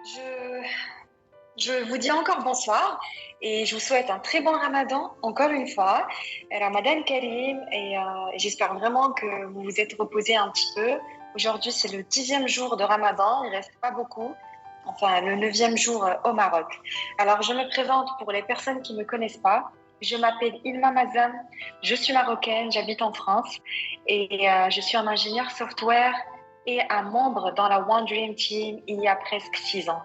Je, je vous dis encore bonsoir et je vous souhaite un très bon Ramadan encore une fois. Ramadan Karim et j'espère vraiment que vous vous êtes reposé un petit peu. Aujourd'hui, c'est le 10e jour de Ramadan, il reste pas beaucoup. Enfin, le 9e jour au Maroc. Alors, je me présente pour les personnes qui ne me connaissent pas. Je m'appelle Ilma Mazam, je suis marocaine, j'habite en France et je suis un ingénieur software et un membre dans la One Dream Team il y a presque 6 ans.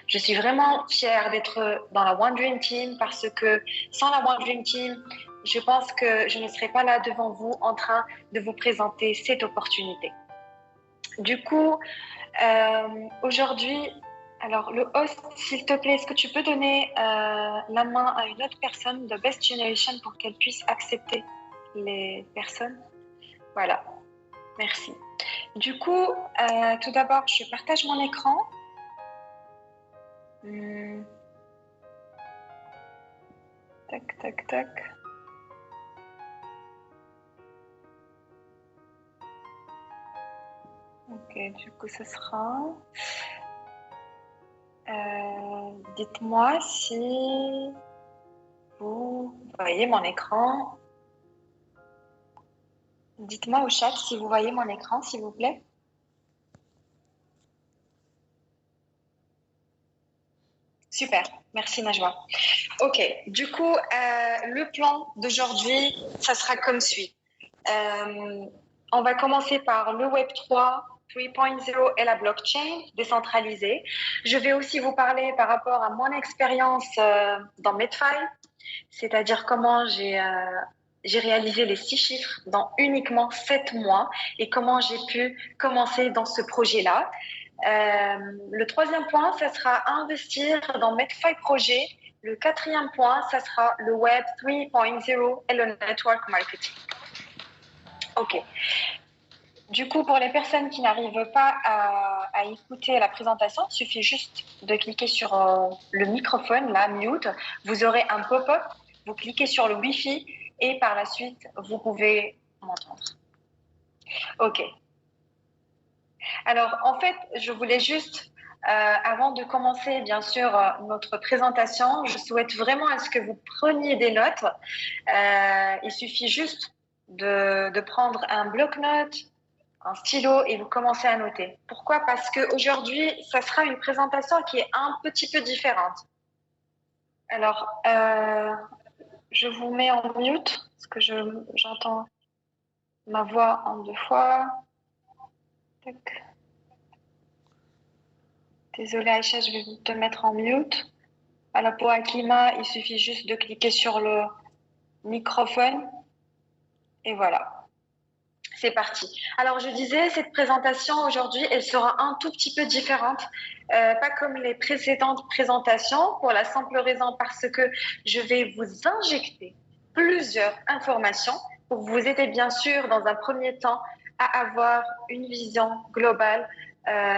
Je suis vraiment fière d'être dans la One Dream Team parce que sans la One Dream Team, je pense que je ne serais pas là devant vous en train de vous présenter cette opportunité. Du coup, aujourd'hui, alors le host, s'il te plaît, est-ce que tu peux donner la main à une autre personne de Best Generation pour qu'elle puisse accepter les personnes? Voilà, merci. Du coup, tout d'abord, je partage mon écran. Tac, tac, tac. Ok, du coup, ce sera... dites-moi si vous voyez mon écran. Dites-moi au chat si vous voyez mon écran, s'il vous plaît. Super, merci Najwa. Ok, du coup, le plan d'aujourd'hui, ça sera comme suit. On va commencer par le Web 3.0 et la blockchain décentralisée. Je vais aussi vous parler par rapport à mon expérience dans Medfy, c'est-à-dire comment j'ai réalisé les 6 chiffres dans uniquement 7 mois et comment j'ai pu commencer dans ce projet-là. Le troisième point, ça sera investir dans Medfy Projet. Le quatrième point, ça sera le Web 3.0 et le Network Marketing. Ok. Du coup, pour les personnes qui n'arrivent pas à écouter la présentation, il suffit juste de cliquer sur le microphone, là, mute. Vous aurez un pop-up, vous cliquez sur le Wi-Fi et par la suite, vous pouvez m'entendre. Ok. Alors, en fait, je voulais juste, avant de commencer, bien sûr, notre présentation, je souhaite vraiment à ce que vous preniez des notes. Il suffit juste de prendre un bloc-notes, un stylo et vous commencez à noter. Pourquoi? Parce qu'aujourd'hui, ça sera une présentation qui est un petit peu différente. Alors, je vous mets en mute parce que j'entends ma voix en 2 fois. Tac. Désolée Aïcha, je vais te mettre en mute. Alors pour Akima, il suffit juste de cliquer sur le microphone et voilà. C'est parti. Alors, je disais, cette présentation aujourd'hui, elle sera un tout petit peu différente, pas comme les précédentes présentations, pour la simple raison parce que je vais vous injecter plusieurs informations pour vous aider, bien sûr, dans un premier temps, à avoir une vision globale,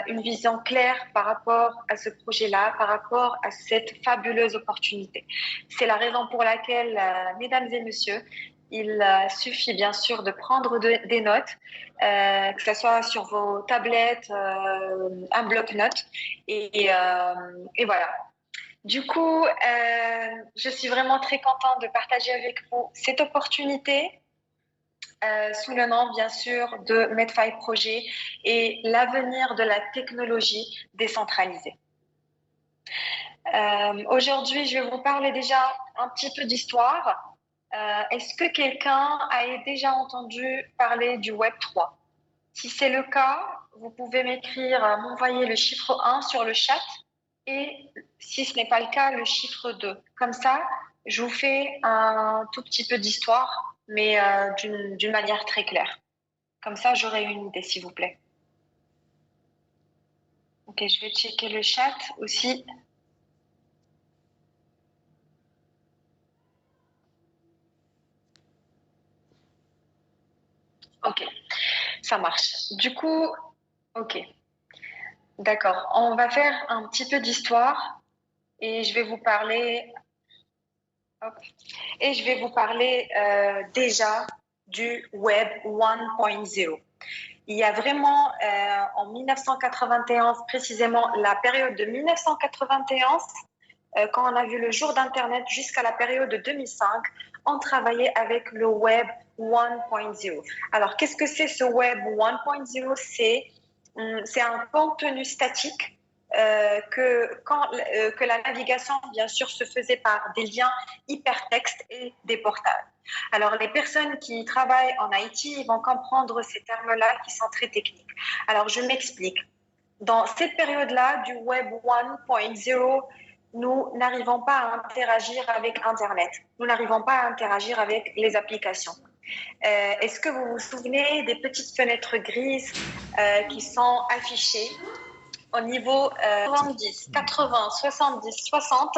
une vision claire par rapport à ce projet-là, par rapport à cette fabuleuse opportunité. C'est la raison pour laquelle, mesdames et messieurs, il suffit bien sûr de prendre des notes, que ce soit sur vos tablettes, un bloc-notes, et voilà. Du coup, je suis vraiment très contente de partager avec vous cette opportunité sous le nom, bien sûr, de Medfy Projet et l'avenir de la technologie décentralisée. Aujourd'hui, je vais vous parler déjà un petit peu d'histoire. Est-ce que quelqu'un a déjà entendu parler du Web 3? Si c'est le cas, vous pouvez m'envoyer le chiffre 1 sur le chat et si ce n'est pas le cas, le chiffre 2. Comme ça, je vous fais un tout petit peu d'histoire, mais d'une manière très claire. Comme ça, j'aurai une idée, s'il vous plaît. Ok, je vais checker le chat aussi. Ok, ça marche. Du coup, ok. D'accord. On va faire un petit peu d'histoire et je vais vous parler. Hop, et je vais vous parler déjà du Web 1.0. Il y a vraiment en 1991, précisément la période de 1991, quand on a vu le jour d'Internet jusqu'à la période de 2005, on travaillait avec le Web 1.0. Alors, qu'est-ce que c'est ce Web 1.0? C'est un contenu statique que la navigation, bien sûr, se faisait par des liens hypertextes et des portails. Alors, les personnes qui travaillent en IT vont comprendre ces termes-là qui sont très techniques. Alors, je m'explique. Dans cette période-là du Web 1.0, nous n'arrivons pas à interagir avec Internet. Nous n'arrivons pas à interagir avec les applications. Est-ce que vous vous souvenez des petites fenêtres grises qui sont affichées au niveau 70, 80, 70, 60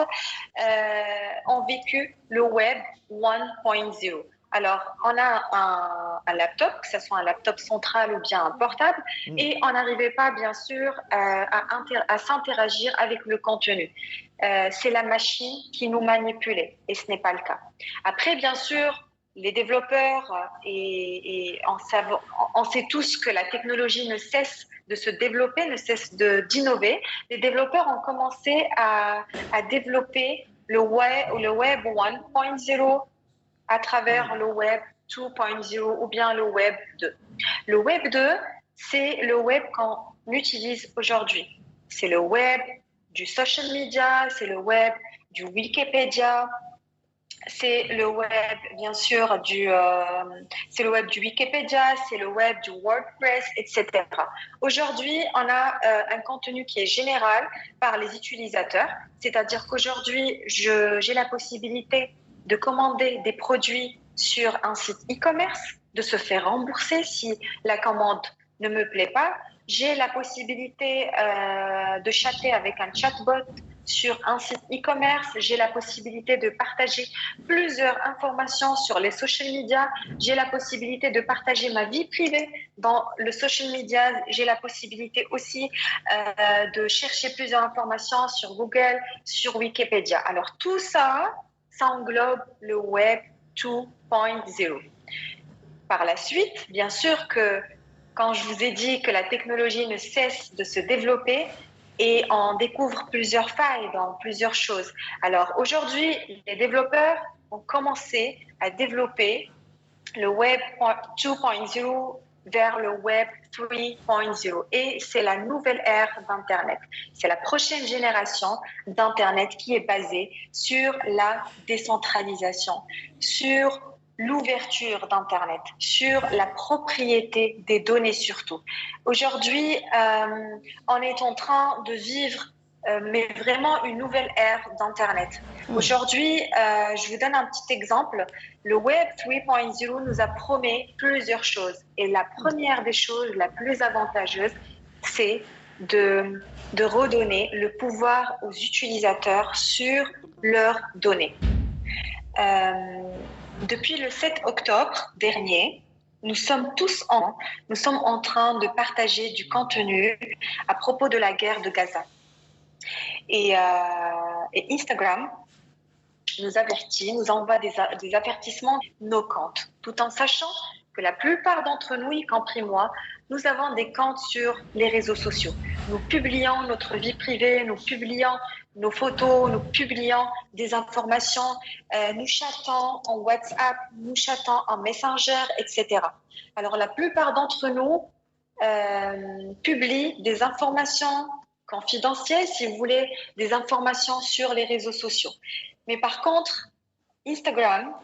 ont vécu le Web 1.0. Alors, on a un laptop, que ce soit un laptop central ou bien un portable, et on n'arrivait pas, bien sûr, à s'interagir avec le contenu. C'est la machine qui nous manipulait, et ce n'est pas le cas. Après, bien sûr, les développeurs, et on sait tous que la technologie ne cesse de se développer, ne cesse d'innover. Les développeurs ont commencé à développer le Web 1.0 à travers le Web 2.0 ou bien le Web 2. Le Web 2, c'est le Web qu'on utilise aujourd'hui. C'est le Web du social media, c'est le Web du Wikipédia, c'est le web, bien sûr, c'est le web du Wikipédia, c'est le web du WordPress, etc. Aujourd'hui, on a un contenu qui est général par les utilisateurs, c'est-à-dire qu'aujourd'hui, j'ai la possibilité de commander des produits sur un site e-commerce, de se faire rembourser si la commande ne me plaît pas. J'ai la possibilité de chatter avec un chatbot sur un site e-commerce, j'ai la possibilité de partager plusieurs informations sur les social media, j'ai la possibilité de partager ma vie privée dans le social media, j'ai la possibilité aussi de chercher plusieurs informations sur Google, sur Wikipédia. Alors tout ça, ça englobe le Web 2.0. Par la suite, bien sûr que quand je vous ai dit que la technologie ne cesse de se développer, et on découvre plusieurs failles dans plusieurs choses. Alors aujourd'hui, les développeurs ont commencé à développer le Web 2.0 vers le Web 3.0 et c'est la nouvelle ère d'Internet. C'est la prochaine génération d'Internet qui est basée sur la décentralisation, sur l'ouverture d'Internet, sur la propriété des données surtout. Aujourd'hui, on est en train de vivre mais vraiment une nouvelle ère d'Internet. Aujourd'hui, je vous donne un petit exemple. Le Web 3.0 nous a promis plusieurs choses. Et la première des choses, la plus avantageuse, c'est de redonner le pouvoir aux utilisateurs sur leurs données. Depuis le 7 octobre dernier, nous sommes en train de partager du contenu à propos de la guerre de Gaza. Et Instagram nous avertit, nous envoie des avertissements nos comptes, tout en sachant que la plupart d'entre nous, y compris moi, nous avons des comptes sur les réseaux sociaux. Nous publions notre vie privée, nous publions nos photos, nous publions des informations, nous chattons en WhatsApp, nous chattons en Messenger, etc. Alors la plupart d'entre nous publient des informations confidentielles, si vous voulez, des informations sur les réseaux sociaux. Mais par contre, Instagram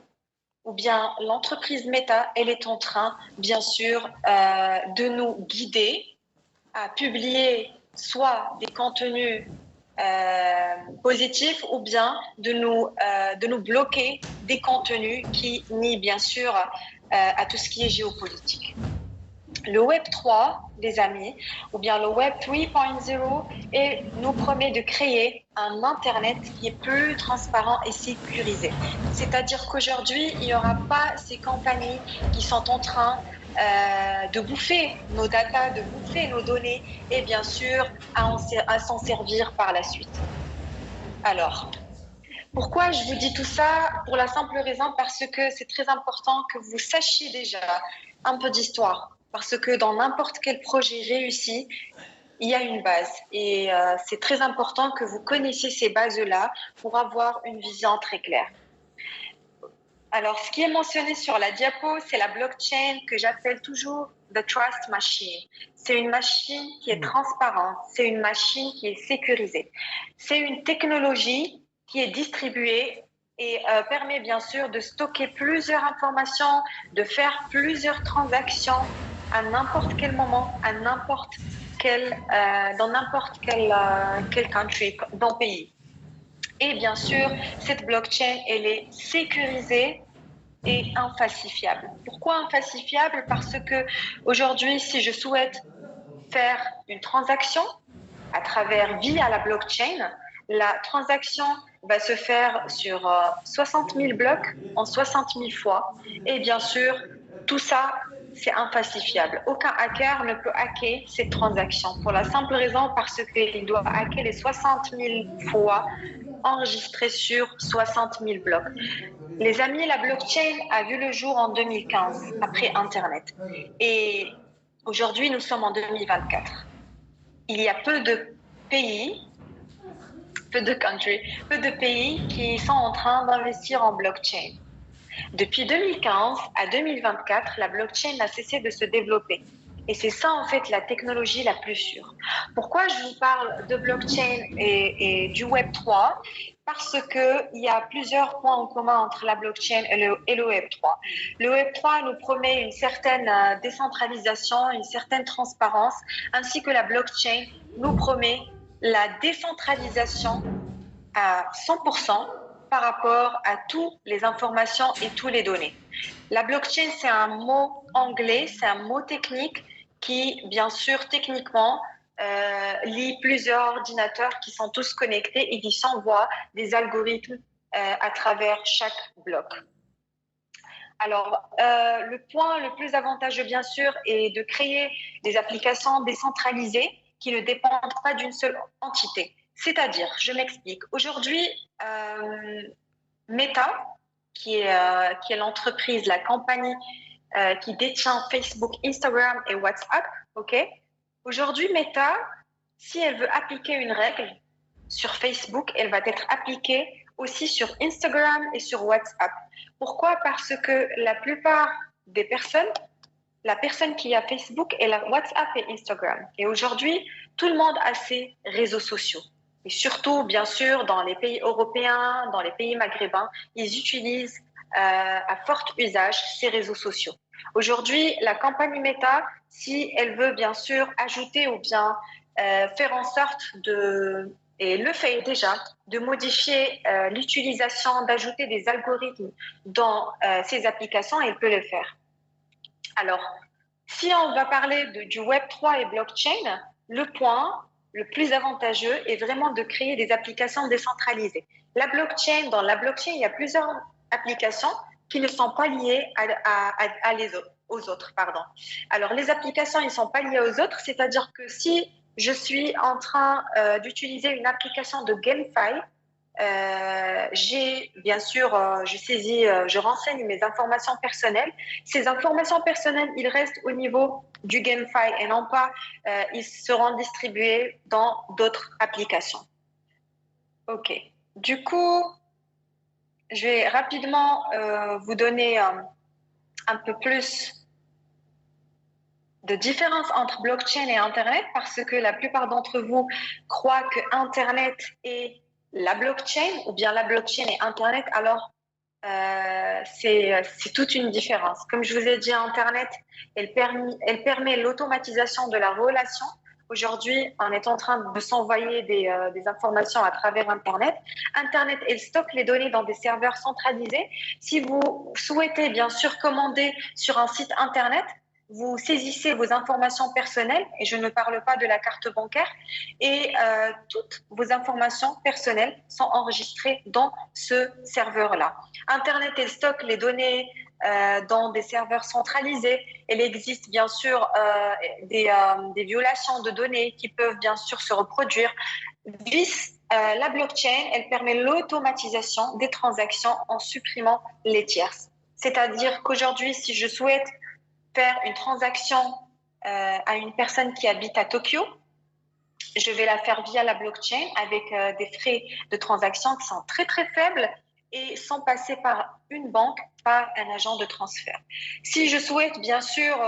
ou bien l'entreprise Meta, elle est en train, bien sûr, de nous guider à publier soit des contenus positifs ou bien de nous bloquer des contenus qui nient, bien sûr, à tout ce qui est géopolitique. Le Web 3, les amis, ou bien le Web 3.0 nous promet de créer un Internet qui est plus transparent et sécurisé. C'est-à-dire qu'aujourd'hui, il n'y aura pas ces compagnies qui sont en train de bouffer nos datas, de bouffer nos données et bien sûr à s'en servir par la suite. Alors, pourquoi je vous dis tout ça? Pour la simple raison parce que c'est très important que vous sachiez déjà un peu d'histoire. parce que dans n'importe quel projet réussi, il y a une base. Et c'est très important que vous connaissiez ces bases-là pour avoir une vision très claire. Alors, ce qui est mentionné sur la diapo, c'est la blockchain que j'appelle toujours the trust machine. C'est une machine qui est transparente, c'est une machine qui est sécurisée. C'est une technologie qui est distribuée et permet bien sûr de stocker plusieurs informations, de faire plusieurs transactions à n'importe quel moment, à n'importe quel, dans n'importe quel country, dans pays. Et bien sûr, cette blockchain, elle est sécurisée et infalsifiable. Pourquoi infalsifiable? Parce que aujourd'hui, si je souhaite faire une transaction via la blockchain, la transaction va se faire sur 60 000 blocs en 60 000 fois. Et bien sûr, tout ça, c'est infalsifiable. Aucun hacker ne peut hacker cette transaction pour la simple raison parce qu'il doit hacker les 60 000 fois enregistrées sur 60 000 blocs. Les amis, la blockchain a vu le jour en 2015, après Internet. Et aujourd'hui, nous sommes en 2024. Il y a peu de pays, peu de pays qui sont en train d'investir en blockchain. Depuis 2015 à 2024, la blockchain n'a cessé de se développer. Et c'est ça, en fait, la technologie la plus sûre. Pourquoi je vous parle de blockchain et du Web3? Parce qu'il y a plusieurs points en commun entre la blockchain et le Web3. Le Web3 nous promet une certaine décentralisation, une certaine transparence, ainsi que la blockchain nous promet la décentralisation à 100% par rapport à toutes les informations et toutes les données. La blockchain, c'est un mot anglais, c'est un mot technique qui, bien sûr, techniquement, lie plusieurs ordinateurs qui sont tous connectés et qui s'envoient des algorithmes à travers chaque bloc. Alors, le point le plus avantageux, bien sûr, est de créer des applications décentralisées qui ne dépendent pas d'une seule entité. C'est-à-dire, je m'explique. Aujourd'hui, Meta, qui est l'entreprise, la compagnie qui détient Facebook, Instagram et WhatsApp, ok? Aujourd'hui, Meta, si elle veut appliquer une règle sur Facebook, elle va être appliquée aussi sur Instagram et sur WhatsApp. Pourquoi? Parce que la plupart des personnes, la personne qui a Facebook, elle a WhatsApp et Instagram. Et aujourd'hui, tout le monde a ces réseaux sociaux. Et surtout, bien sûr, dans les pays européens, dans les pays maghrébins, ils utilisent à fort usage ces réseaux sociaux. Aujourd'hui, la compagnie Meta, si elle veut bien sûr ajouter ou bien faire en sorte de, et le fait déjà, de modifier l'utilisation, d'ajouter des algorithmes dans ces applications, elle peut le faire. Alors, si on va parler du Web3 et blockchain, le point le plus avantageux est vraiment de créer des applications décentralisées. Dans la blockchain, il y a plusieurs applications qui ne sont pas liées aux autres. Pardon. Alors, les applications, ils ne sont pas liées aux autres, c'est-à-dire que si je suis en train d'utiliser une application de GameFi, j'ai bien sûr, je renseigne mes informations personnelles. Ces informations personnelles, ils restent au niveau du GameFi et non pas, ils seront distribués dans d'autres applications. Ok. Du coup, je vais rapidement vous donner un peu plus de différence entre blockchain et Internet parce que la plupart d'entre vous croient que Internet est la blockchain ou bien la blockchain et Internet, alors c'est toute une différence. Comme je vous ai dit, Internet, elle permet l'automatisation de la relation. Aujourd'hui, on est en train de s'envoyer des informations à travers Internet. Internet, elle stocke les données dans des serveurs centralisés. Si vous souhaitez bien sûr commander sur un site Internet, vous saisissez vos informations personnelles, et je ne parle pas de la carte bancaire, et toutes vos informations personnelles sont enregistrées dans ce serveur-là. Internet, elle stocke les données dans des serveurs centralisés. Il existe bien sûr des violations de données qui peuvent bien sûr se reproduire. La blockchain, elle permet l'automatisation des transactions en supprimant les tierces. C'est-à-dire qu'aujourd'hui, si je souhaite faire une transaction à une personne qui habite à Tokyo, je vais la faire via la blockchain avec des frais de transaction qui sont très, très faibles et sans passer par une banque, par un agent de transfert. Si je souhaite, bien sûr,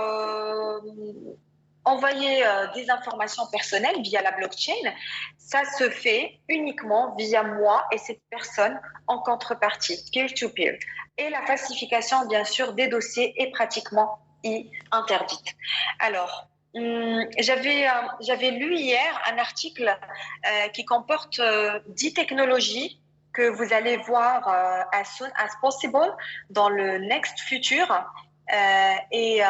envoyer des informations personnelles via la blockchain, ça se fait uniquement via moi et cette personne en contrepartie, peer-to-peer. Et la falsification, bien sûr, des dossiers est pratiquement interdite. Alors, j'avais lu hier un article qui comporte 10 technologies que vous allez voir as soon as possible dans le next future. Et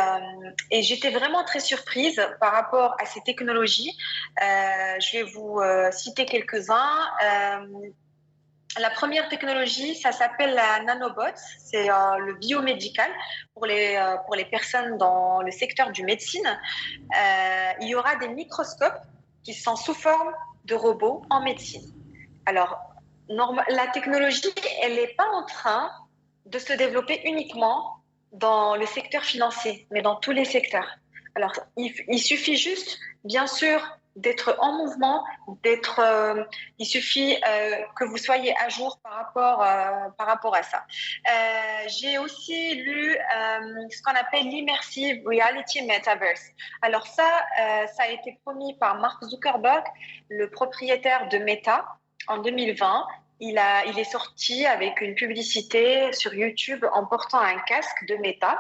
j'étais vraiment très surprise par rapport à ces technologies. Je vais vous citer quelques-uns. La première technologie, ça s'appelle la nanobots, c'est le biomédical pour les personnes dans le secteur du médecine. Il y aura des microscopes qui sont sous forme de robots en médecine. Alors, la technologie, elle n'est pas en train de se développer uniquement dans le secteur financier, mais dans tous les secteurs. Alors, il suffit juste, bien sûr, d'être en mouvement, il suffit que vous soyez à jour par rapport à ça. J'ai aussi lu ce qu'on appelle l'immersive reality metaverse. Alors ça a été promis par Mark Zuckerberg, le propriétaire de Meta, en 2020. Il est sorti avec une publicité sur YouTube en portant un casque de Meta.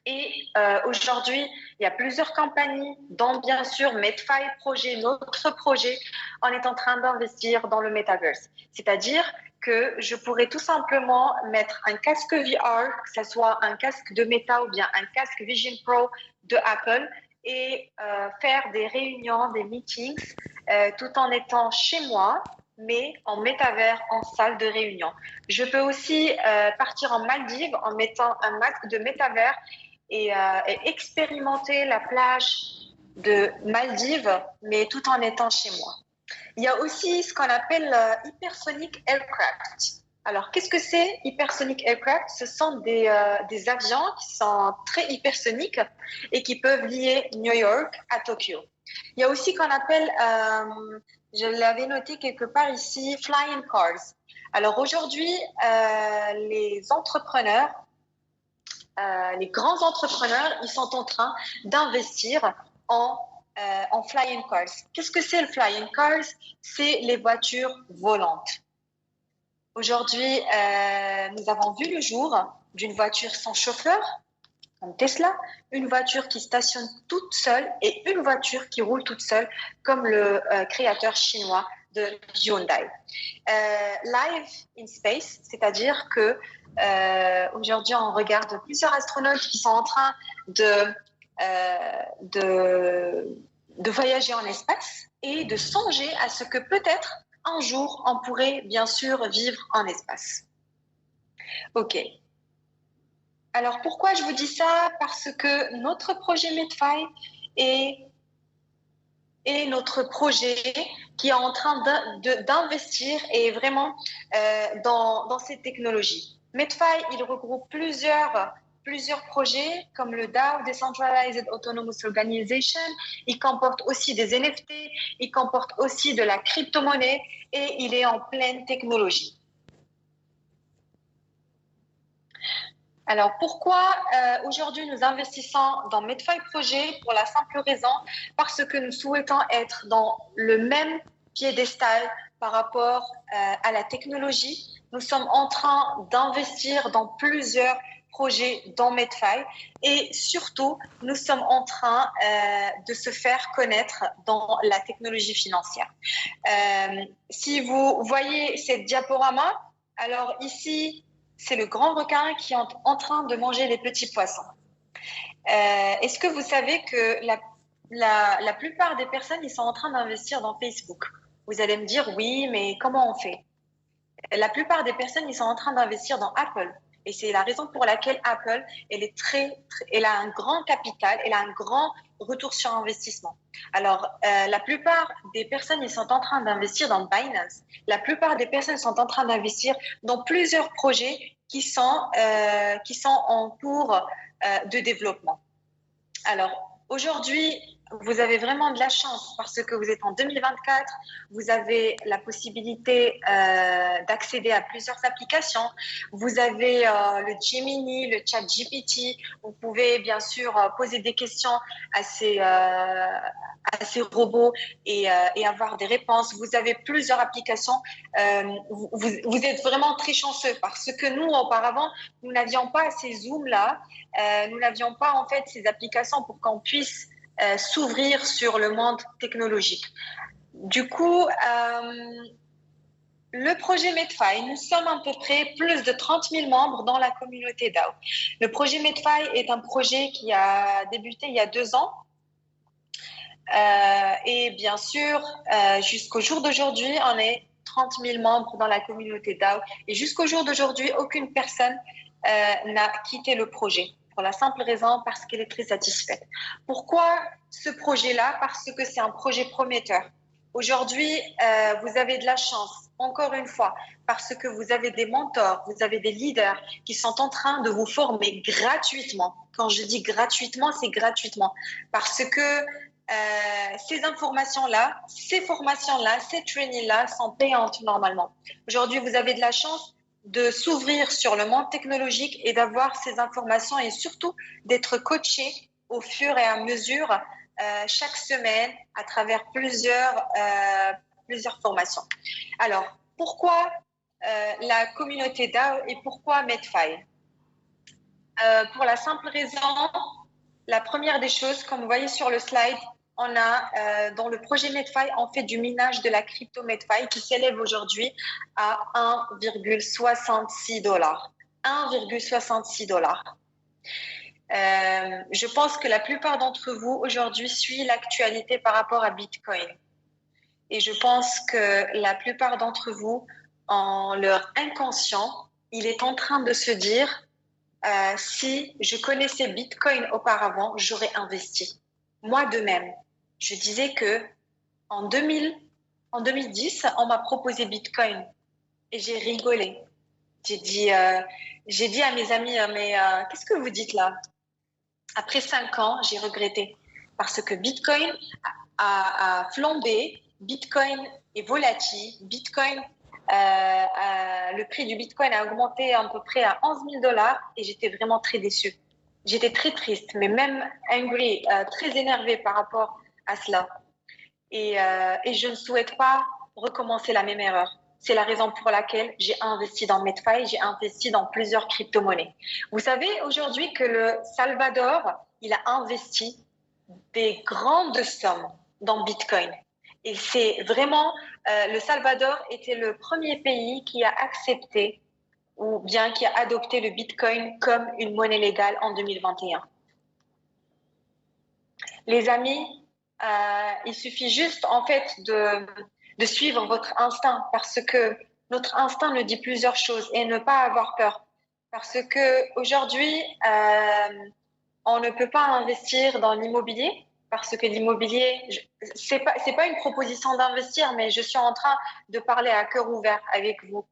Et aujourd'hui, il y a plusieurs compagnies, dont bien sûr Medfy Projet, notre projet, on est en train d'investir dans le metaverse. C'est-à-dire que je pourrais tout simplement mettre un casque VR, que ce soit un casque de Meta ou bien un casque Vision Pro de Apple, et faire des réunions, des meetings, tout en étant chez moi, mais en métavers, en salle de réunion. Je peux aussi partir en Maldives en mettant un masque de métavers et expérimenter la plage de Maldives, mais tout en étant chez moi. Il y a aussi ce qu'on appelle hypersonic aircraft. Alors, qu'est-ce que c'est hypersonic aircraft? Ce sont des avions qui sont très hypersoniques et qui peuvent lier New York à Tokyo. Il y a aussi ce qu'on appelle, je l'avais noté quelque part ici, flying cars. Alors aujourd'hui, les entrepreneurs, les grands entrepreneurs, ils sont en train d'investir en flying cars. Qu'est-ce que c'est le flying cars? C'est les voitures volantes. Aujourd'hui, nous avons vu le jour d'une voiture sans chauffeur, comme Tesla, une voiture qui stationne toute seule et une voiture qui roule toute seule, comme le créateur chinois de Hyundai. Live in space, c'est-à-dire que aujourd'hui, on regarde plusieurs astronautes qui sont en train de voyager en espace et de songer à ce que peut-être un jour, on pourrait bien sûr vivre en espace. OK. Alors, pourquoi je vous dis ça? Parce que notre projet Medfy est notre projet qui est en train d'investir et vraiment dans ces technologies. Medfy, il regroupe plusieurs projets comme le DAO, Decentralized Autonomous Organization. Il comporte aussi des NFT, il comporte aussi de la crypto-monnaie et il est en pleine technologie. Alors, pourquoi aujourd'hui nous investissons dans Medfy Projet? Pour la simple raison, parce que nous souhaitons être dans le même piédestal par rapport à la technologie. Nous sommes en train d'investir dans plusieurs projets dans Medfy et surtout, nous sommes en train de se faire connaître dans la technologie financière. Si vous voyez cette diaporama, alors ici, c'est le grand requin qui est en train de manger les petits poissons. Est-ce que vous savez que la plupart des personnes, ils sont en train d'investir dans Facebook? Vous allez me dire, oui, mais comment on fait? La plupart des personnes, ils sont en train d'investir dans Apple. Et c'est la raison pour laquelle Apple, elle a un grand capital, elle a un grand retour sur investissement. Alors, la plupart des personnes, ils sont en train d'investir dans Binance. La plupart des personnes sont en train d'investir dans plusieurs projets qui sont en cours de développement. Alors, aujourd'hui, vous avez vraiment de la chance parce que vous êtes en 2024, vous avez la possibilité d'accéder à plusieurs applications. Vous avez le Gemini, le chat GPT. Vous pouvez bien sûr poser des questions à ces robots et avoir des réponses. Vous avez plusieurs applications. Vous êtes vraiment très chanceux parce que nous, auparavant, nous n'avions pas ces Zooms-là. Nous n'avions pas en fait ces applications pour qu'on puisse s'ouvrir sur le monde technologique. Du coup, le projet Medfy, nous sommes à peu près plus de 30 000 membres dans la communauté DAO. Le projet Medfy est un projet qui a débuté il y a 2 ans. Et bien sûr, jusqu'au jour d'aujourd'hui, on est 30 000 membres dans la communauté DAO. Et jusqu'au jour d'aujourd'hui, aucune personne n'a quitté le projet. Pour la simple raison parce qu'elle est très satisfaite. Pourquoi ce projet-là? Parce que c'est un projet prometteur. Aujourd'hui, vous avez de la chance, encore une fois, parce que vous avez des mentors, vous avez des leaders qui sont en train de vous former gratuitement. Quand je dis gratuitement, c'est gratuitement. Parce que ces informations-là, ces formations-là, ces trainings-là sont payantes normalement. Aujourd'hui, vous avez de la chance de s'ouvrir sur le monde technologique et d'avoir ces informations et surtout d'être coaché au fur et à mesure chaque semaine à travers plusieurs formations. Alors, pourquoi la communauté DAO et pourquoi Medfy? Pour la simple raison, la première des choses, comme vous voyez sur le slide, on a dans le projet Medfy, on fait du minage de la crypto Medfy qui s'élève aujourd'hui à 1,66 dollars. 1,66 dollars. Je pense que la plupart d'entre vous aujourd'hui suivent l'actualité par rapport à Bitcoin. Et je pense que la plupart d'entre vous, en leur inconscient, il est en train de se dire si je connaissais Bitcoin auparavant, j'aurais investi. Moi de même, je disais que en 2010, on m'a proposé Bitcoin et j'ai rigolé. J'ai dit à mes amis, mais qu'est-ce que vous dites là? Après 5 ans, j'ai regretté parce que Bitcoin a flambé, Bitcoin est volatile, Bitcoin, le prix du Bitcoin a augmenté à peu près à 11 000 dollars et j'étais vraiment très déçue. J'étais très triste, mais même angry, très énervée par rapport à cela. Et je ne souhaite pas recommencer la même erreur. C'est la raison pour laquelle j'ai investi dans Medfy, j'ai investi dans plusieurs crypto-monnaies. Vous savez aujourd'hui que le Salvador, il a investi des grandes sommes dans Bitcoin. Et c'est vraiment, le Salvador était le premier pays qui a accepté ou bien qui a adopté le Bitcoin comme une monnaie légale en 2021. Les amis, il suffit juste en fait de suivre votre instinct parce que notre instinct nous dit plusieurs choses et ne pas avoir peur. Parce que aujourd'hui, on ne peut pas investir dans l'immobilier parce que l'immobilier, c'est pas une proposition d'investir, mais je suis en train de parler à cœur ouvert avec vous.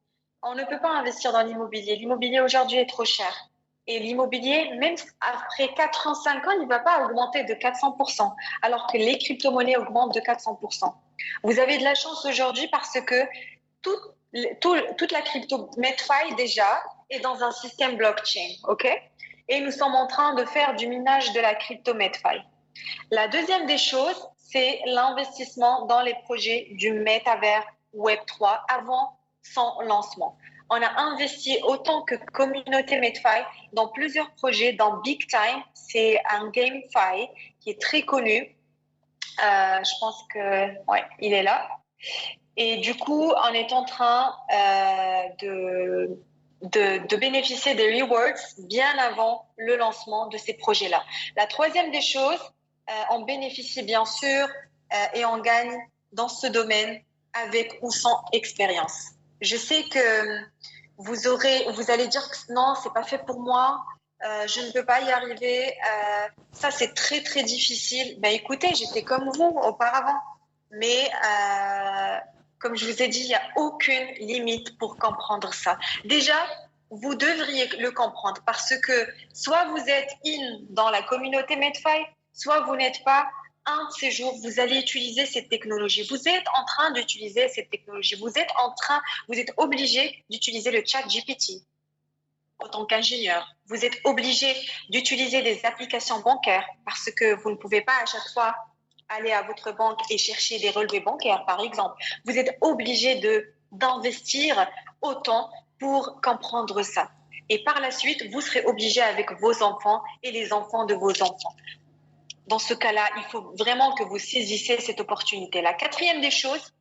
On ne peut pas investir dans l'immobilier. L'immobilier aujourd'hui est trop cher. Et l'immobilier, même après 4 ans, 5 ans, il ne va pas augmenter de 400%, alors que les crypto-monnaies augmentent de 400%. Vous avez de la chance aujourd'hui parce que toute la crypto Medfy déjà est dans un système blockchain, ok? Et nous sommes en train de faire du minage de la crypto Medfy. La deuxième des choses, c'est l'investissement dans les projets du métavers Web3 avant son lancement. On a investi autant que communauté Medfy dans plusieurs projets, dans Big Time, c'est un GameFi qui est très connu. Je pense que, ouais, il est là. Et du coup, on est en train de bénéficier des rewards bien avant le lancement de ces projets-là. La troisième des choses, on bénéficie bien sûr et on gagne dans ce domaine avec ou sans expérience. Je sais que vous allez dire que non, c'est pas fait pour moi, je ne peux pas y arriver, ça c'est très très difficile. Ben écoutez, j'étais comme vous auparavant, mais comme je vous ai dit, il n'y a aucune limite pour comprendre ça. Déjà, vous devriez le comprendre parce que soit vous êtes in dans la communauté Medfy, soit vous n'êtes pas. Un de ces jours, vous allez utiliser cette technologie. Vous êtes en train d'utiliser cette technologie. Vous êtes obligé d'utiliser le chat GPT en tant qu'ingénieur. Vous êtes obligé d'utiliser des applications bancaires parce que vous ne pouvez pas à chaque fois aller à votre banque et chercher des relevés bancaires, par exemple. Vous êtes obligé d'investir autant pour comprendre ça. Et par la suite, vous serez obligé avec vos enfants et les enfants de vos enfants. Dans ce cas-là, il faut vraiment que vous saisissez cette opportunité. La quatrième des choses,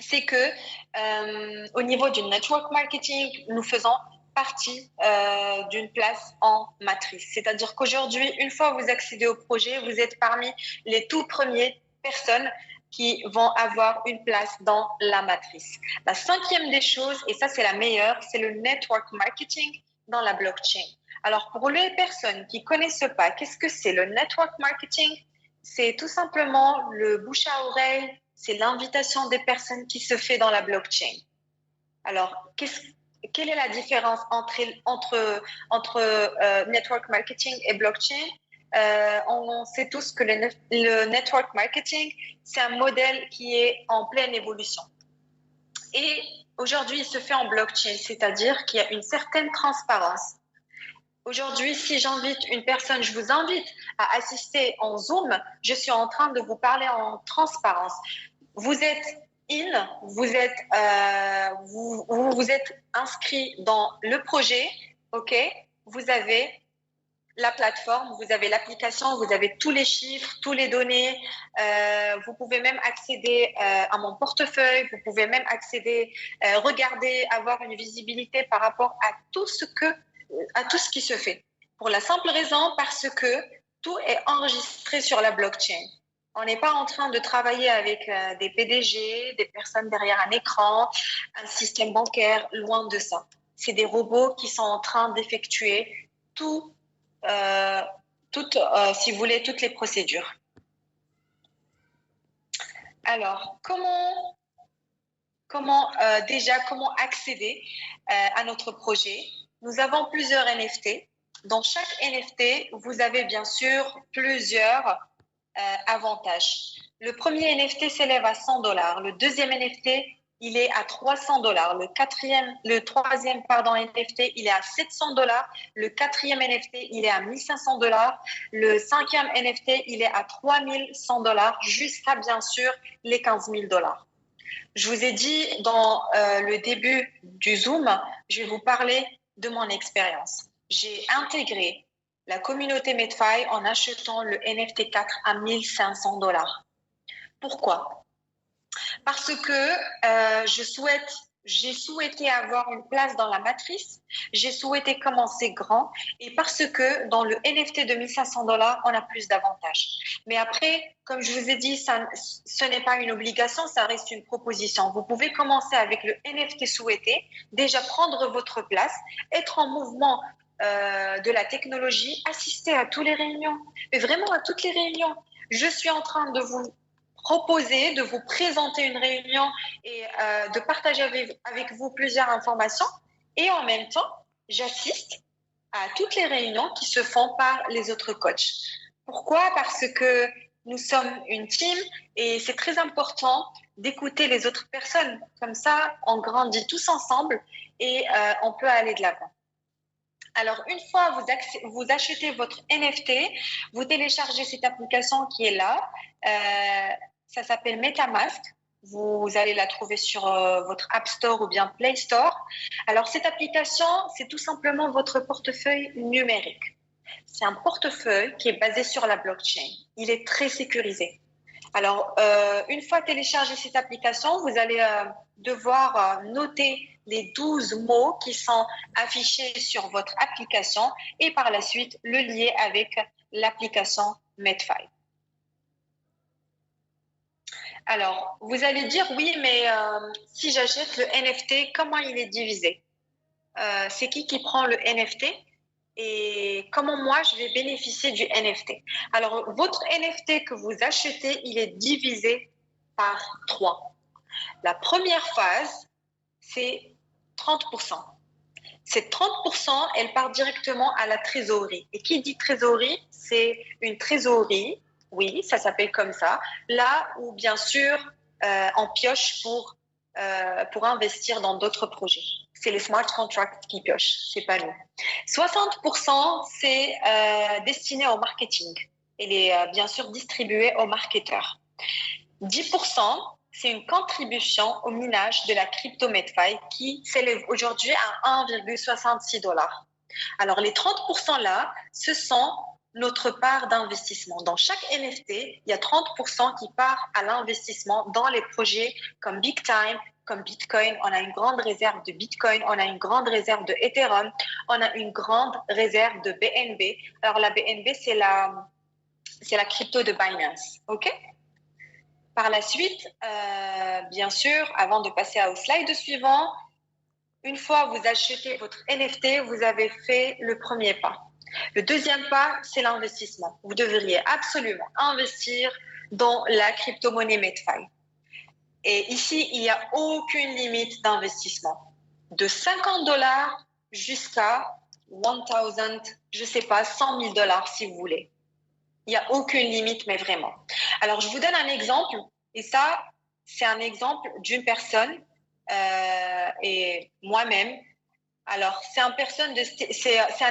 c'est que au niveau du network marketing, nous faisons partie d'une place en matrice. C'est-à-dire qu'aujourd'hui, une fois que vous accédez au projet, vous êtes parmi les tout premières personnes qui vont avoir une place dans la matrice. La cinquième des choses, et ça c'est la meilleure, c'est le network marketing dans la blockchain. Alors, pour les personnes qui ne connaissent pas, qu'est-ce que c'est le network marketing? C'est tout simplement le bouche à oreille, c'est l'invitation des personnes qui se fait dans la blockchain. Alors, quelle est la différence entre network marketing et blockchain? On sait tous que le network marketing, c'est un modèle qui est en pleine évolution. Et aujourd'hui, il se fait en blockchain, c'est-à-dire qu'il y a une certaine transparence. Aujourd'hui, si j'invite une personne, je vous invite à assister en Zoom, je suis en train de vous parler en transparence. Vous êtes vous êtes inscrit dans le projet, ok? Vous avez la plateforme, vous avez l'application, vous avez tous les chiffres, toutes les données. Vous pouvez même accéder à mon portefeuille, vous pouvez même accéder, regarder, avoir une visibilité par rapport à tout ce qui se fait. Pour la simple raison parce que tout est enregistré sur la blockchain. On n'est pas en train de travailler avec des PDG, des personnes derrière un écran, un système bancaire, loin de ça. C'est des robots qui sont en train d'effectuer si vous voulez, toutes les procédures. Alors, comment accéder à notre projet? Nous avons plusieurs NFT. Dans chaque NFT, vous avez bien sûr plusieurs avantages. Le premier NFT s'élève à $100. Le deuxième NFT, il est à $300. Le troisième NFT, il est à $700. Le quatrième NFT, il est à $1 500. Le cinquième NFT, il est à $3 100, jusqu'à bien sûr les $15 000. Je vous ai dit dans le début du Zoom, je vais vous parler de mon expérience. J'ai intégré la communauté Medfi en achetant le NFT 4 à $1 500. Pourquoi? Parce que j'ai souhaité avoir une place dans la matrice, j'ai souhaité commencer grand et parce que dans le NFT de $1 500, on a plus d'avantages. Mais après, comme je vous ai dit, ce n'est pas une obligation, ça reste une proposition. Vous pouvez commencer avec le NFT souhaité, déjà prendre votre place, être en mouvement de la technologie, assister à toutes les réunions, mais vraiment à toutes les réunions. Je suis en train de vous proposer, de vous présenter une réunion et de partager avec vous plusieurs informations. Et en même temps, j'assiste à toutes les réunions qui se font par les autres coachs. Pourquoi? Parce que nous sommes une team et c'est très important d'écouter les autres personnes. Comme ça, on grandit tous ensemble et on peut aller de l'avant. Alors, une fois vous achetez votre NFT, vous téléchargez cette application qui est là. Ça s'appelle MetaMask. Vous allez la trouver sur votre App Store ou bien Play Store. Alors, cette application, c'est tout simplement votre portefeuille numérique. C'est un portefeuille qui est basé sur la blockchain. Il est très sécurisé. Alors, une fois téléchargé cette application, vous allez devoir noter les 12 mots qui sont affichés sur votre application et par la suite le lier avec l'application Medfi. Alors, vous allez dire, oui, mais si j'achète le NFT, comment il est divisé? C'est qui prend le NFT? Et comment moi, je vais bénéficier du NFT? Alors, votre NFT que vous achetez, il est divisé par 3. La première phase, c'est 30%. Cette 30%, elle part directement à la trésorerie. Et qui dit trésorerie, c'est une trésorerie. Oui, ça s'appelle comme ça. Là où, bien sûr, on pioche pour investir dans d'autres projets. C'est les smart contracts qui piochent, c'est pas nous. 60%, c'est destiné au marketing. Il est bien sûr distribué aux marketeurs. 10%, c'est une contribution au minage de la crypto Medfi qui s'élève aujourd'hui à 1,66 $. Alors, les 30% là, ce sont notre part d'investissement. Dans chaque NFT, il y a 30% qui part à l'investissement dans les projets comme Big Time, comme Bitcoin. On a une grande réserve de Bitcoin, on a une grande réserve de Ethereum, on a une grande réserve de BNB. Alors, la BNB, c'est la crypto de Binance, OK? Par la suite, bien sûr, avant de passer au slide suivant, une fois vous achetez votre NFT, vous avez fait le premier pas. Le deuxième pas, c'est l'investissement. Vous devriez absolument investir dans la crypto-monnaie Medfi. Et ici, il n'y a aucune limite d'investissement. De 50 $ jusqu'à 1000, je ne sais pas, 100 000 $ si vous voulez. Il n'y a aucune limite, mais vraiment. Alors, je vous donne un exemple. Et ça, c'est un exemple d'une personne et moi-même. Alors, c'est un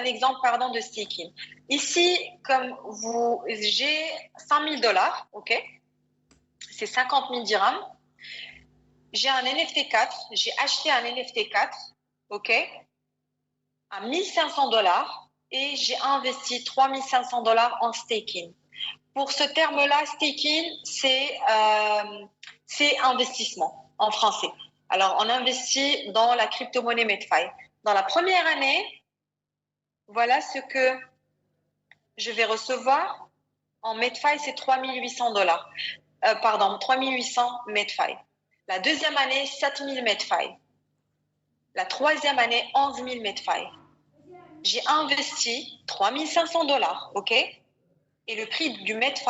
exemple, pardon, de staking. Ici, comme j'ai 5 000 $, OK? C'est 50 000 dirhams. J'ai un NFT 4. J'ai acheté un NFT 4, OK? À 1500 $ et j'ai investi 3500 $ en staking. Pour ce terme-là, staking, c'est investissement en français. Alors, on investit dans la crypto-monnaie Medfi. Dans la première année, voilà ce que je vais recevoir. En Medfi, c'est 3800 $. 3800 Medfi. La deuxième année, 7000 Medfi. La troisième année, 11 000 Medfi. J'ai investi 3500 $, OK? Et le prix du Medfi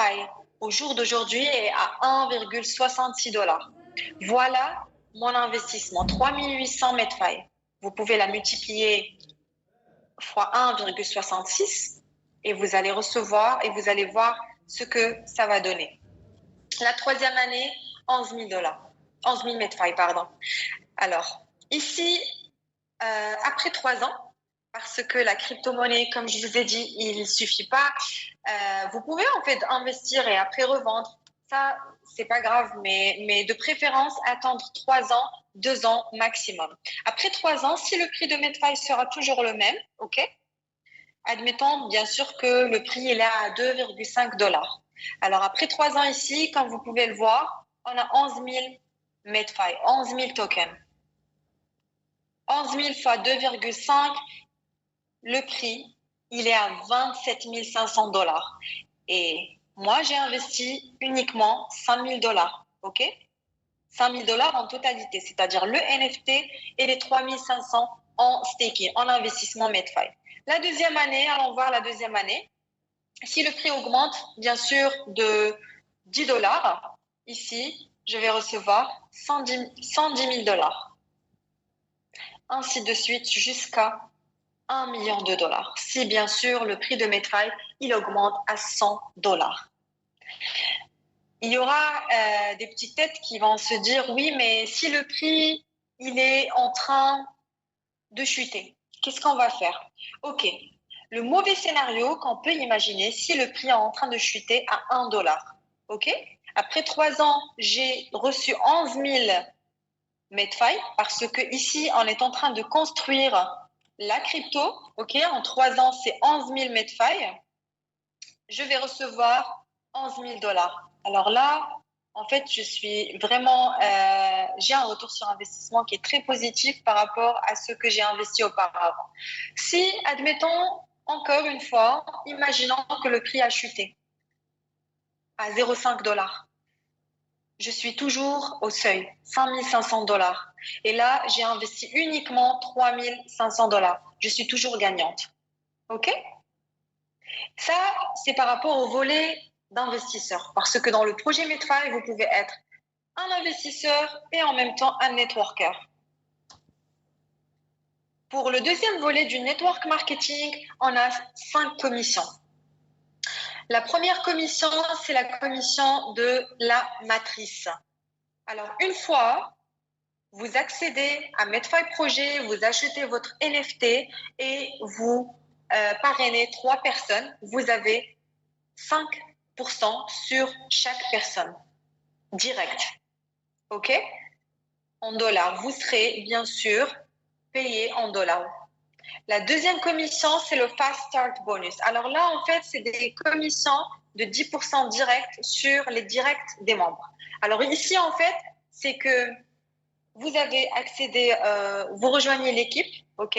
au jour d'aujourd'hui est à 1,66 $. Voilà mon investissement, 3800 Medfi. Vous pouvez la multiplier fois 1,66 et vous allez recevoir et vous allez voir ce que ça va donner. La troisième année, 11 000 $. 11 000 Medfi, pardon. Alors, ici, après 3 ans, parce que la crypto-monnaie, comme je vous ai dit, il ne suffit pas. Vous pouvez en fait investir et après revendre. Ça, c'est pas grave, mais de préférence, attendre 3 ans, 2 ans maximum. Après 3 ans, si le prix de Medfi sera toujours le même, OK? Admettons bien sûr que le prix est là à 2,5 $. Alors après 3 ans ici, comme vous pouvez le voir, on a 11 000 Medfi, 11 000 tokens. 11 000 fois 2,5, le prix, il est à 27 500 $. Et moi, j'ai investi uniquement 5 000 $, OK? 5 000 $ en totalité, c'est-à-dire le NFT et les 3 500 en staking, en investissement Medfi. La deuxième année, allons voir la deuxième année. Si le prix augmente, bien sûr, de 10 $, ici, je vais recevoir 110 000 $. Ainsi de suite jusqu'à 1 million de dollars. Si bien sûr le prix de Medfi, il augmente à 100 $. Il y aura des petites têtes qui vont se dire oui, mais si le prix il est en train de chuter, qu'est-ce qu'on va faire? Ok, le mauvais scénario qu'on peut imaginer, si le prix est en train de chuter à 1 $, ok? Après 3 ans, j'ai reçu 11 000 Medfi parce que ici on est en train de construire la crypto, ok, en 3 ans, c'est 11 000 Medfi. Je vais recevoir 11 000 $. Alors là, en fait, je suis vraiment, j'ai un retour sur investissement qui est très positif par rapport à ce que j'ai investi auparavant. Si, admettons, encore une fois, imaginons que le prix a chuté à 0,5 $. Je suis toujours au seuil, 5 500 $. Et là, j'ai investi uniquement 3 500 $. Je suis toujours gagnante. OK? Ça, c'est par rapport au volet d'investisseur. Parce que dans le projet Medfi, vous pouvez être un investisseur et en même temps un networker. Pour le deuxième volet du network marketing, on a 5 commissions. La première commission, c'est la commission de la matrice. Alors, une fois vous accédez à Medfy Projet, vous achetez votre NFT et vous parrainez 3 personnes, vous avez 5% sur chaque personne, direct. OK? En dollars. Vous serez bien sûr payé en dollars. La deuxième commission, c'est le Fast Start Bonus. Alors là, en fait, c'est des commissions de 10% direct sur les directs des membres. Alors ici, en fait, c'est que vous avez accédé, vous rejoignez l'équipe, OK?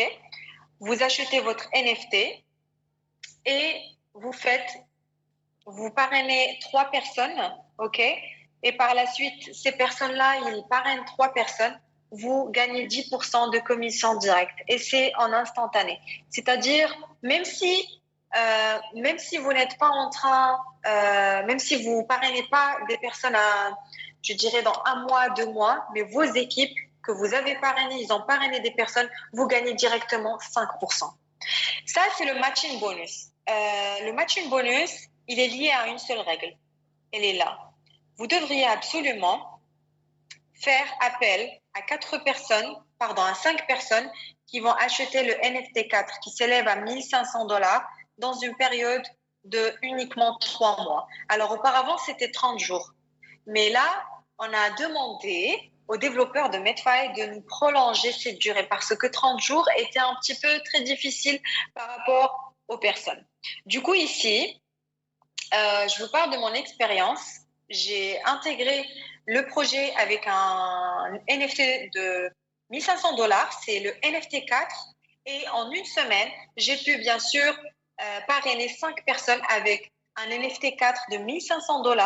Vous achetez votre NFT et vous parrainez 3 personnes, OK? Et par la suite, ces personnes-là, ils parrainent 3 personnes. Vous gagnez 10% de commission directe et c'est en instantané. C'est-à-dire, même si vous n'êtes pas en train, même si vous parrainez pas des personnes je dirais dans 1 mois, 2 mois, mais vos équipes que vous avez parrainées, ils ont parrainé des personnes, vous gagnez directement 5%. Ça, c'est le matching bonus. Le matching bonus, il est lié à une seule règle. Elle est là. Vous devriez absolument faire appel à 5 personnes qui vont acheter le NFT 4 qui s'élève à 1 500 $ dans une période de uniquement 3 mois. Alors, auparavant, c'était 30 jours. Mais là, on a demandé aux développeurs de Medfy de nous prolonger cette durée parce que 30 jours était un petit peu très difficile par rapport aux personnes. Du coup, ici, je vous parle de mon expérience. J'ai intégré le projet avec un NFT de 1 500 $. C'est le NFT 4. Et en une semaine, j'ai pu bien sûr parrainer 5 personnes avec un NFT 4 de 1 500 $.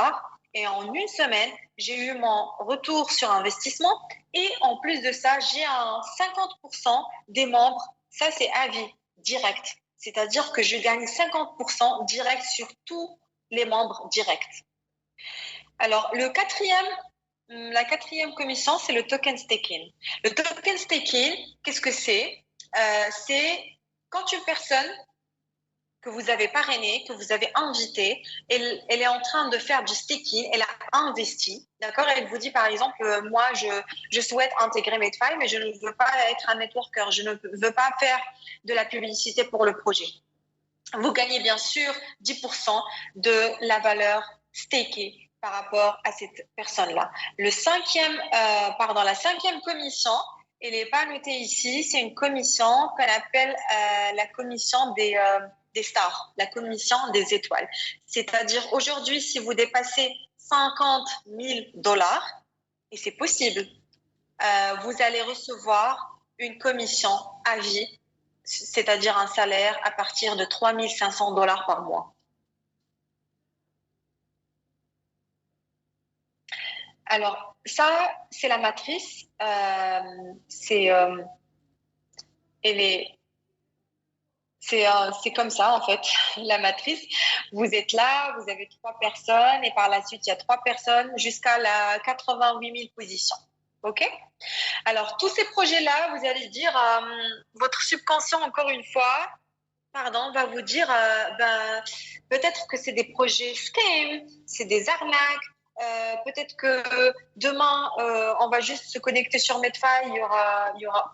Et en une semaine, j'ai eu mon retour sur investissement. Et en plus de ça, j'ai un 50% des membres. Ça, c'est à vie, direct. C'est-à-dire que je gagne 50% direct sur tous les membres directs. Alors, la quatrième commission, c'est le token staking. Le token staking, qu'est-ce que c'est? C'est quand une personne que vous avez parrainée, que vous avez invitée, elle est en train de faire du staking, elle a investi, d'accord? Elle vous dit par exemple, moi je souhaite intégrer Medfy, mais je ne veux pas être un networker, je ne veux pas faire de la publicité pour le projet. Vous gagnez bien sûr 10% de la valeur stakée par rapport à cette personne-là. La cinquième commission, elle n'est pas notée ici, c'est une commission qu'on appelle la commission des stars, la commission des étoiles. C'est-à-dire aujourd'hui, si vous dépassez 50 000 $, et c'est possible, vous allez recevoir une commission à vie, c'est-à-dire un salaire à partir de 3 500 $ par mois. Alors, ça, c'est la matrice. C'est comme ça, en fait, la matrice. Vous êtes là, vous avez 3 personnes, et par la suite, il y a 3 personnes jusqu'à la 88 000 positions. OK? Alors, tous ces projets-là, vous allez dire, votre subconscient, encore une fois, va vous dire, peut-être que c'est des projets scam, c'est des arnaques, peut-être que demain, on va juste se connecter sur Medfy, il y aura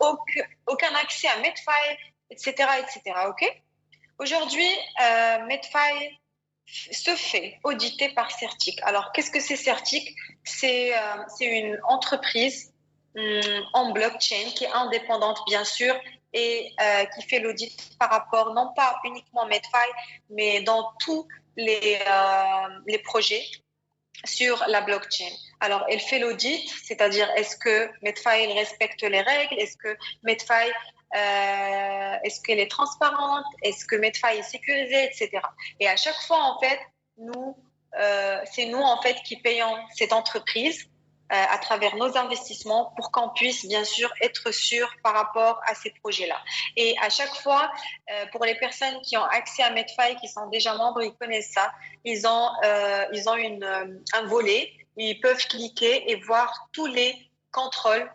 aucun accès à Medfy, etc., etc. OK? Aujourd'hui, Medfy se fait auditer par Certic. Alors, qu'est-ce que c'est Certic? C'est une entreprise en blockchain qui est indépendante, bien sûr, et qui fait l'audit par rapport, non pas uniquement à Medfy, mais dans tous les projets sur la blockchain. Alors, elle fait l'audit, c'est-à-dire est-ce que Medfy respecte les règles, est-ce que Medfy est-ce qu'elle est transparente, est-ce que Medfy est sécurisé, etc. Et à chaque fois, en fait, c'est nous en fait qui payons cette entreprise à travers nos investissements pour qu'on puisse bien sûr être sûr par rapport à ces projets-là. Et à chaque fois, pour les personnes qui ont accès à Medfy, qui sont déjà membres, ils connaissent ça. Ils ont un volet où ils peuvent cliquer et voir tous les contrôles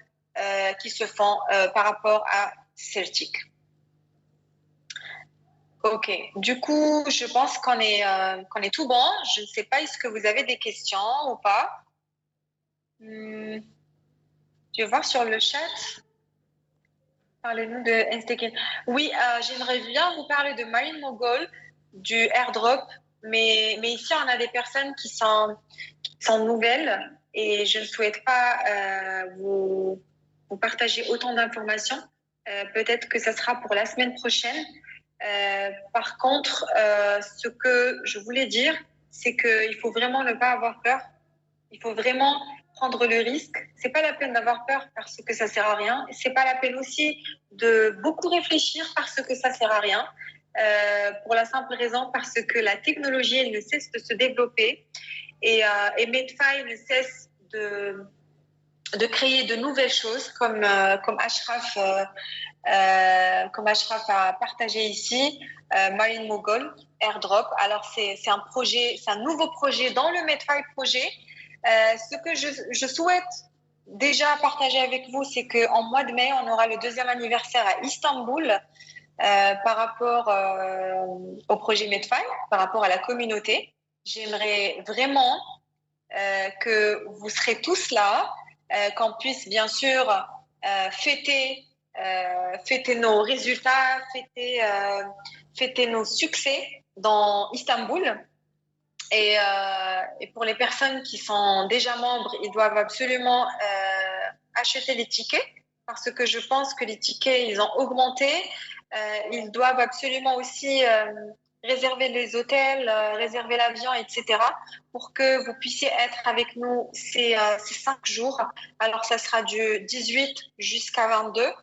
qui se font par rapport à Certic. Ok. Du coup, je pense qu'on est tout bon. Je ne sais pas, est-ce que vous avez des questions ou pas? Hmm, je vais voir sur le chat. Parlez-nous de Instagram. Oui, j'aimerais bien vous parler de Marine Mogul, du airdrop, mais ici, on a des personnes qui sont nouvelles et je ne souhaite pas vous partager autant d'informations. Peut-être que ça sera pour la semaine prochaine. Par contre, ce que je voulais dire, c'est qu'il faut vraiment ne pas avoir peur. Il faut vraiment prendre le risque. C'est pas la peine d'avoir peur parce que ça sert à rien. C'est pas la peine aussi de beaucoup réfléchir parce que ça sert à rien. Pour la simple raison parce que la technologie elle ne cesse de se développer et Medfy ne cesse de créer de nouvelles choses comme Ashraf a partagé ici, Marine Mogul, Airdrop. Alors c'est un projet, c'est un nouveau projet dans le Medfy projet. Ce que je souhaite déjà partager avec vous, c'est qu'en mois de mai, on aura le deuxième anniversaire à Istanbul par rapport au projet Medfy, par rapport à la communauté. J'aimerais vraiment que vous serez tous là, qu'on puisse bien sûr fêter nos résultats, fêter nos succès dans Istanbul. Et pour les personnes qui sont déjà membres, ils doivent absolument acheter les tickets parce que je pense que les tickets, ils ont augmenté. Ils doivent absolument aussi réserver les hôtels, réserver l'avion, etc. pour que vous puissiez être avec nous ces 5 jours. Alors, ça sera du 18 jusqu'à 22.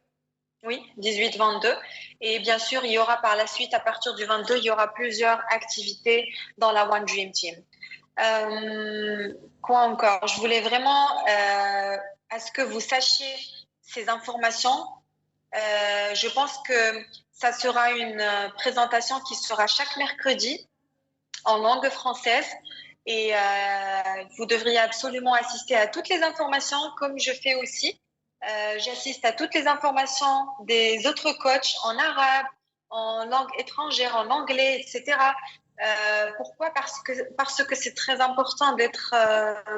Oui, 18-22. Et bien sûr, il y aura par la suite, à partir du 22, il y aura plusieurs activités dans la One Dream Team. Quoi encore? Je voulais vraiment à ce que vous sachiez ces informations. Je pense que ça sera une présentation qui sera chaque mercredi en langue française. Et vous devriez absolument assister à toutes les informations, comme je fais aussi. J'assiste à toutes les informations des autres coachs en arabe, en langue étrangère, en anglais, etc. Pourquoi? Parce que c'est très important d'être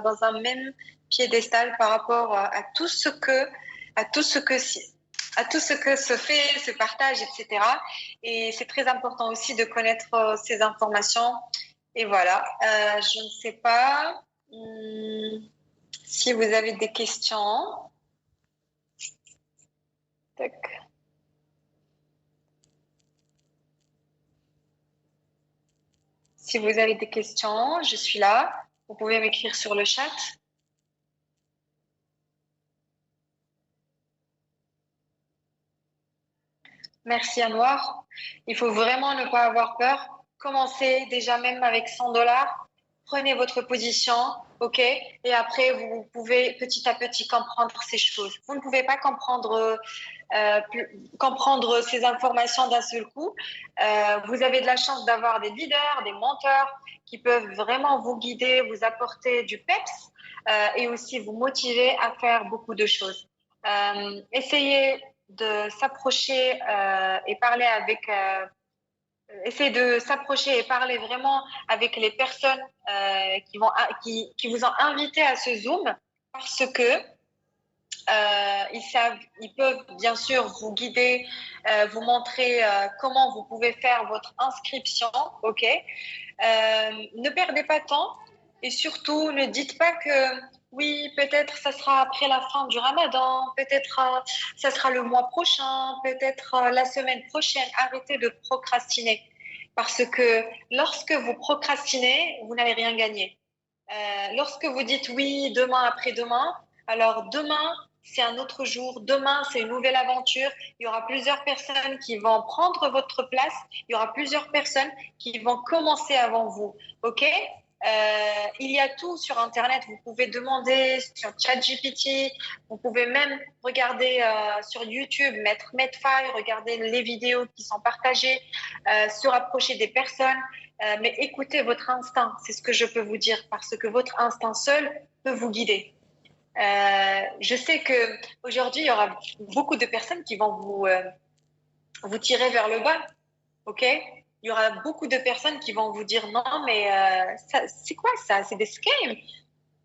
dans un même piédestal par rapport à tout ce que à tout ce que à tout ce que se fait, se partage, etc. Et c'est très important aussi de connaître ces informations. Et voilà, je ne sais pas si vous avez des questions. Tac. Si vous avez des questions, je suis là. Vous pouvez m'écrire sur le chat. Merci Anouar. Il faut vraiment ne pas avoir peur. Commencez déjà même avec 100 dollars. Prenez votre position, ok? Et après, vous pouvez petit à petit comprendre ces choses. Vous ne pouvez pas comprendre ces informations d'un seul coup. Vous avez de la chance d'avoir des leaders, des mentors qui peuvent vraiment vous guider, vous apporter du peps et aussi vous motiver à faire beaucoup de choses. Essayez de s'approcher et parler avec essayer de s'approcher et parler vraiment avec les personnes qui vous ont invité à ce Zoom parce que ils peuvent bien sûr vous guider, vous montrer comment vous pouvez faire votre inscription, ok? Ne perdez pas de temps et surtout ne dites pas que oui, peut-être ça sera après la fin du Ramadan, peut-être ça sera le mois prochain, peut-être la semaine prochaine. Arrêtez de procrastiner parce que lorsque vous procrastinez, vous n'allez rien gagner. Lorsque vous dites oui, demain, après-demain, alors demain, c'est un autre jour, demain, c'est une nouvelle aventure. Il y aura plusieurs personnes qui vont prendre votre place, il y aura plusieurs personnes qui vont commencer avant vous. OK? Il y a tout sur Internet. Vous pouvez demander sur ChatGPT. Vous pouvez même regarder sur YouTube, mettre Medfy, regarder les vidéos qui sont partagées, se rapprocher des personnes. Mais écoutez votre instinct, c'est ce que je peux vous dire, parce que votre instinct seul peut vous guider. Je sais que aujourd'hui il y aura beaucoup de personnes qui vont vous tirer vers le bas, ok? il y aura beaucoup de personnes qui vont vous dire non, mais c'est quoi ça? C'est des scams.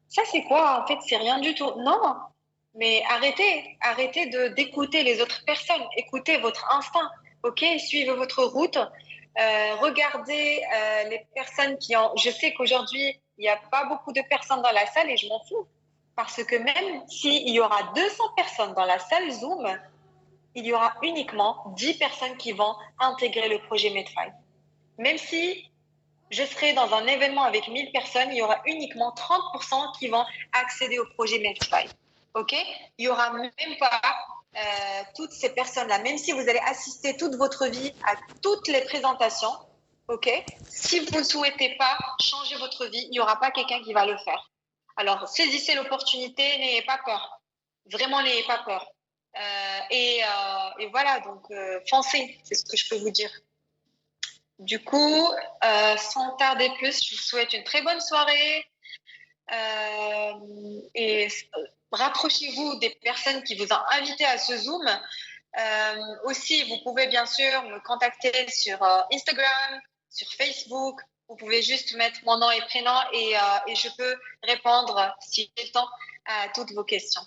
Ça, c'est quoi? En fait, c'est rien du tout. Non, mais arrêtez d'écouter les autres personnes. Écoutez votre instinct, ok? Suivez votre route. Regardez les personnes qui ont. Je sais qu'aujourd'hui, il n'y a pas beaucoup de personnes dans la salle et je m'en fous. Parce que même s'il y aura 200 personnes dans la salle Zoom, il y aura uniquement 10 personnes qui vont intégrer le projet Medfile. Même si je serai dans un événement avec 1000 personnes, il y aura uniquement 30% qui vont accéder au projet Medfile. OK? Il n'y aura même pas toutes ces personnes-là. Même si vous allez assister toute votre vie à toutes les présentations, OK? Si vous ne souhaitez pas changer votre vie, il n'y aura pas quelqu'un qui va le faire. Alors, saisissez l'opportunité, n'ayez pas peur. Vraiment, n'ayez pas peur. Et voilà, donc foncez, c'est ce que je peux vous dire. Du coup, sans tarder plus, je vous souhaite une très bonne soirée et rapprochez-vous des personnes qui vous ont invité à ce Zoom. Aussi, vous pouvez bien sûr me contacter sur Instagram, sur Facebook. Vous pouvez juste mettre mon nom et prénom et je peux répondre, si j'ai le temps, à toutes vos questions.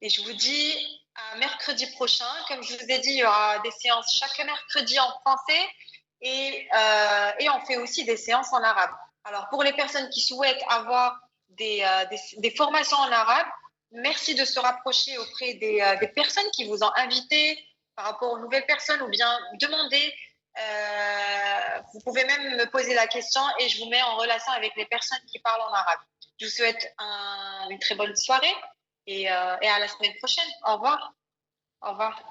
Et je vous dis à mercredi prochain. Comme je vous ai dit, il y aura des séances chaque mercredi en français et on fait aussi des séances en arabe. Alors, pour les personnes qui souhaitent avoir des formations en arabe, merci de se rapprocher auprès des personnes qui vous ont invité par rapport aux nouvelles personnes ou bien demander. Vous pouvez même me poser la question et je vous mets en relation avec les personnes qui parlent en arabe. Je vous souhaite une très bonne soirée et à la semaine prochaine. Au revoir. Au revoir.